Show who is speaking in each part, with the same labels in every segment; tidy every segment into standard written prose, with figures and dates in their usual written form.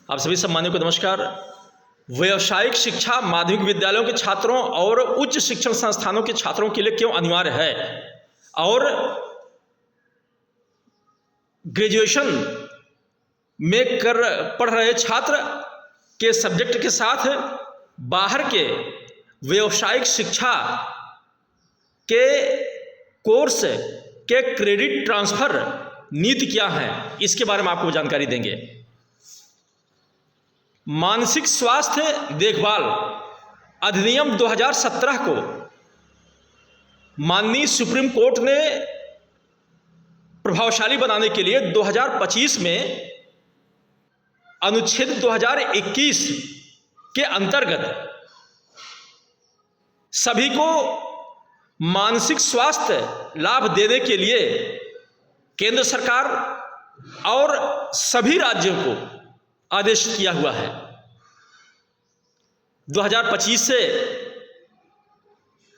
Speaker 1: आप सभी सम्मानियों को नमस्कार। व्यावसायिक शिक्षा माध्यमिक विद्यालयों के छात्रों और उच्च शिक्षण संस्थानों के छात्रों के लिए क्यों अनिवार्य है और ग्रेजुएशन में पढ़ रहे छात्र के सब्जेक्ट के साथ बाहर के व्यावसायिक शिक्षा के कोर्स के क्रेडिट ट्रांसफर नीति क्या है, इसके बारे में आपको जानकारी देंगे। मानसिक स्वास्थ्य देखभाल अधिनियम 2017 को माननीय सुप्रीम कोर्ट ने प्रभावशाली बनाने के लिए 2025 में अनुच्छेद 2021 के अंतर्गत सभी को मानसिक स्वास्थ्य लाभ देने के लिए केंद्र सरकार और सभी राज्यों को आदेशित किया हुआ है। 2025 से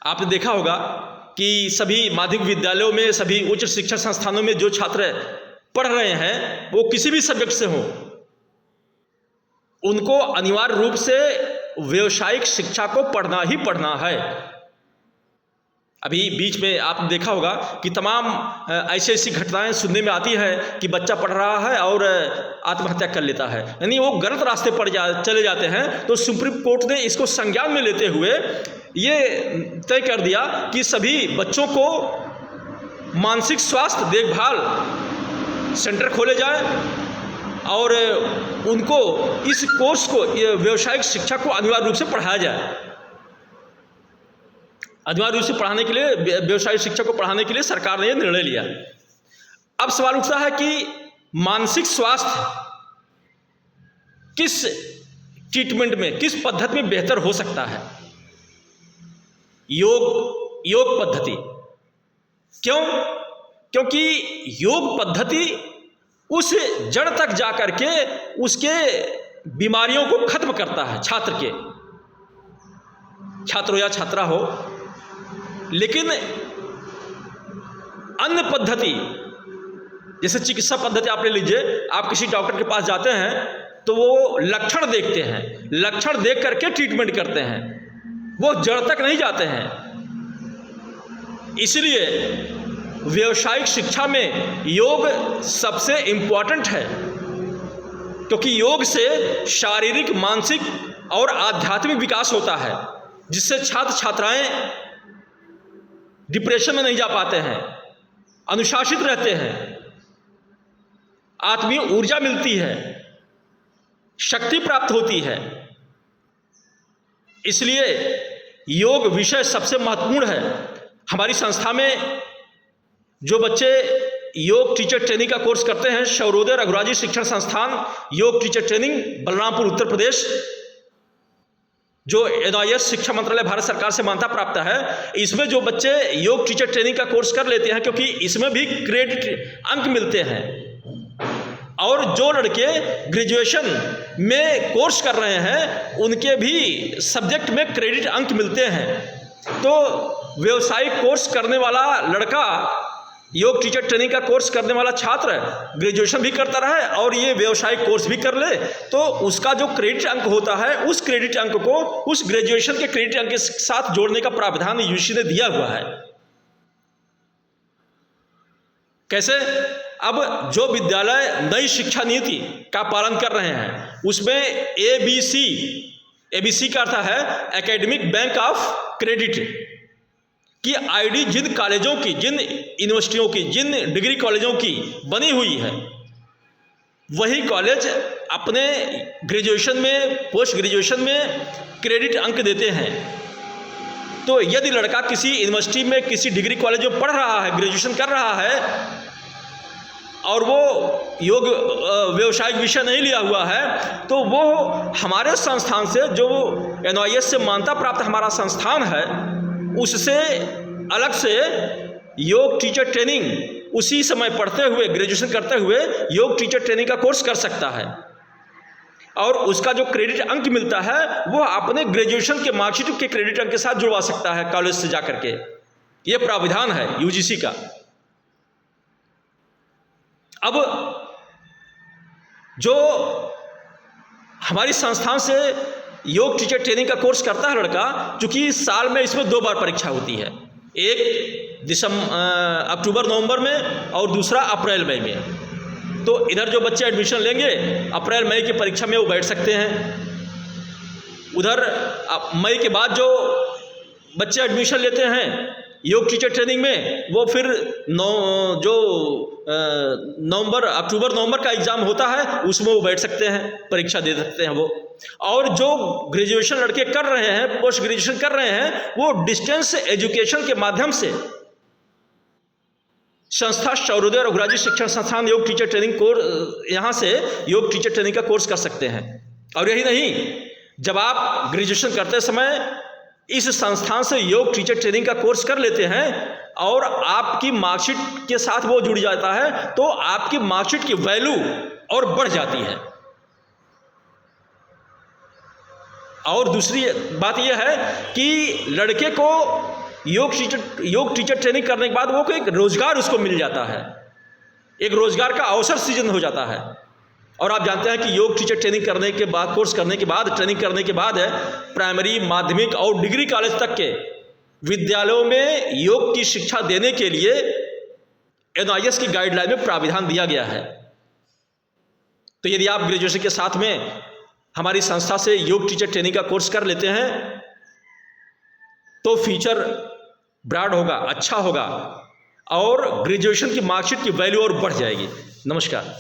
Speaker 1: आपने देखा होगा कि सभी माध्यमिक विद्यालयों में, सभी उच्च शिक्षा संस्थानों में जो छात्र पढ़ रहे हैं वो किसी भी सब्जेक्ट से हों, उनको अनिवार्य रूप से व्यावसायिक शिक्षा को पढ़ना ही पढ़ना है। अभी बीच में आपने देखा होगा कि तमाम ऐसी घटनाएं सुनने में आती है कि बच्चा पढ़ रहा है और आत्महत्या कर लेता है, यानी वो गलत रास्ते पर चले जाते हैं। तो सुप्रीम कोर्ट ने इसको संज्ञान में लेते हुए ये तय कर दिया कि सभी बच्चों को मानसिक स्वास्थ्य देखभाल सेंटर खोले जाए और उनको इस कोर्स को, व्यावसायिक शिक्षा को अनिवार्य रूप से पढ़ाया जाए। अनिवार्य रूप से पढ़ाने के लिए, व्यावसायिक शिक्षा को पढ़ाने के लिए सरकार ने यह निर्णय लिया। अब सवाल उठता है कि मानसिक स्वास्थ्य किस ट्रीटमेंट में, किस पद्धति में बेहतर हो सकता है? योग पद्धति। क्यों? क्योंकि योग पद्धति उस जड़ तक जाकर के उसके बीमारियों को खत्म करता है, छात्र हो या छात्रा हो। लेकिन अन्य पद्धति, जैसे चिकित्सा पद्धति आप ले लीजिए, आप किसी डॉक्टर के पास जाते हैं तो वो लक्षण देखते हैं, लक्षण देख करके ट्रीटमेंट करते हैं, वो जड़ तक नहीं जाते हैं। इसलिए व्यावसायिक शिक्षा में योग सबसे इंपॉर्टेंट है, क्योंकि योग से शारीरिक, मानसिक और आध्यात्मिक विकास होता है, जिससे छात्र छात्राएं डिप्रेशन में नहीं जा पाते हैं, अनुशासित रहते हैं, आत्मीय ऊर्जा मिलती है, शक्ति प्राप्त होती है। इसलिए योग विषय सबसे महत्वपूर्ण है। हमारी संस्था में जो बच्चे योग टीचर ट्रेनिंग का कोर्स करते हैं, शौर्योदय रघुराजी शिक्षण संस्थान योग टीचर ट्रेनिंग, बलरामपुर, उत्तर प्रदेश, जो NIS शिक्षा मंत्रालय भारत सरकार से मान्यता प्राप्त है, इसमें जो बच्चे योग टीचर ट्रेनिंग का कोर्स कर लेते हैं, क्योंकि इसमें भी क्रेडिट अंक मिलते हैं, और जो लड़के ग्रेजुएशन में कोर्स कर रहे हैं उनके भी सब्जेक्ट में क्रेडिट अंक मिलते हैं। तो व्यावसायिक कोर्स करने वाला लड़का, योग टीचर ट्रेनिंग का कोर्स करने वाला छात्र ग्रेजुएशन भी करता रहे और ये व्यावसायिक कोर्स भी कर ले, तो उसका जो क्रेडिट अंक होता है, उस क्रेडिट अंक को उस ग्रेजुएशन के क्रेडिट अंक के साथ जोड़ने का प्रावधान UGC ने दिया हुआ है। कैसे? अब जो विद्यालय नई शिक्षा नीति का पालन कर रहे हैं उसमें ABC का अर्थ है एकेडमिक बैंक ऑफ क्रेडिट की ID जिन कॉलेजों की, जिन यूनिवर्सिटियों की, जिन डिग्री कॉलेजों की बनी हुई है, वही कॉलेज अपने ग्रेजुएशन में, पोस्ट ग्रेजुएशन में क्रेडिट अंक देते हैं। तो यदि लड़का किसी यूनिवर्सिटी में, किसी डिग्री कॉलेज में पढ़ रहा है, ग्रेजुएशन कर रहा है और वो योग व्यावसायिक विषय नहीं लिया हुआ है, तो वो हमारे संस्थान से, जो NIS से मान्यता प्राप्त हमारा संस्थान है, उससे अलग से योग टीचर ट्रेनिंग उसी समय पढ़ते हुए, ग्रेजुएशन करते हुए योग टीचर ट्रेनिंग का कोर्स कर सकता है, और उसका जो क्रेडिट अंक मिलता है वो अपने ग्रेजुएशन के मार्कशीट के क्रेडिट अंक के साथ जुड़वा सकता है कॉलेज से जाकर के। ये प्राविधान है UGC का। अब जो हमारी संस्थान से योग टीचर ट्रेनिंग का कोर्स करता है लड़का, क्योंकि साल में इसमें 2 बार परीक्षा होती है, एक अक्टूबर नवंबर में और दूसरा अप्रैल मई में। तो इधर जो बच्चे एडमिशन लेंगे अप्रैल मई की परीक्षा में वो बैठ सकते हैं, उधर मई के बाद जो बच्चे एडमिशन लेते हैं योग टीचर ट्रेनिंग में वो फिर अक्टूबर नवंबर का एग्ज़ाम होता है उसमें वो बैठ सकते हैं, परीक्षा दे सकते हैं वो। और जो ग्रेजुएशन लड़के कर रहे हैं, पोस्ट ग्रेजुएशन कर रहे हैं, वो डिस्टेंस एजुकेशन के माध्यम से संस्था सर्वोदय रघुराज शिक्षण संस्थान योग टीचर ट्रेनिंग कोर्स, यहाँ से योग टीचर ट्रेनिंग का कोर्स कर सकते हैं। और यही नहीं, जब आप ग्रेजुएशन करते समय इस संस्थान से योग टीचर ट्रेनिंग का कोर्स कर लेते हैं और आपकी मार्कशीट के साथ वो जुड़ जाता है, तो आपकी मार्कशीट की वैल्यू और बढ़ जाती है। और दूसरी बात यह है कि लड़के को योग टीचर ट्रेनिंग करने के बाद वो एक रोजगार उसको मिल जाता है, एक रोजगार का अवसर सृजन हो जाता है। और आप जानते हैं कि योग टीचर ट्रेनिंग करने के बाद, कोर्स करने के बाद, ट्रेनिंग करने के बाद है प्राइमरी, माध्यमिक और डिग्री कॉलेज तक के विद्यालयों में योग की शिक्षा देने के लिए NIS की गाइडलाइन में प्राविधान दिया गया है। तो यदि आप ग्रेजुएशन के साथ में हमारी संस्था से योग टीचर ट्रेनिंग का कोर्स कर लेते हैं तो फ्यूचर ब्राड होगा, अच्छा होगा और ग्रेजुएशन की मार्कशीट की वैल्यू और बढ़ जाएगी। नमस्कार।